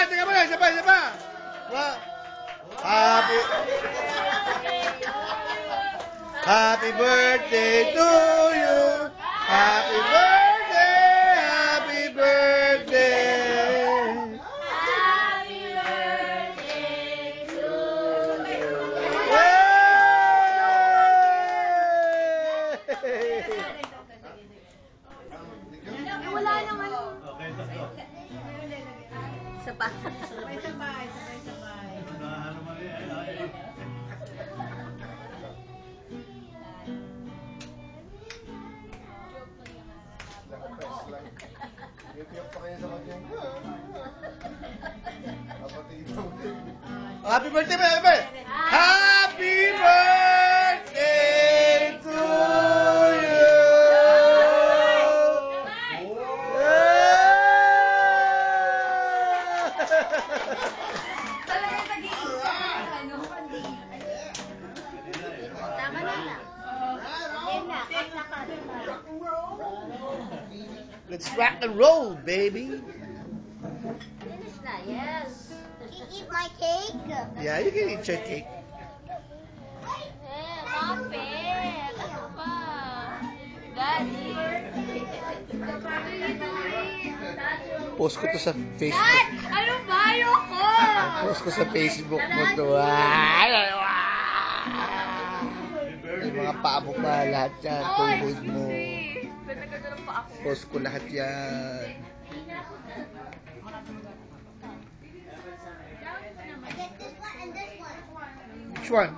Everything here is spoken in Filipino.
teka muna, isa pa. Happy birthday to you. Happy birthday. Happy birthday to you. Wala naman. Isa pa. Sabay. Happy birthday, baby! Happy birthday to you! Tama na lang. Let's rock and roll, baby! Finish na, yes. Eat my cake? Yeah, you can eat your cake. Muffet! Ano pa? Daddy! Post ko to sa Dad! Facebook. Ano ba? Ayoko! Post ko sa Facebook mo to. Yung mga paa mo pa, lahat yan. Tuhod mo. Ganda lang pa ako. Post ko lahat yan. Which one?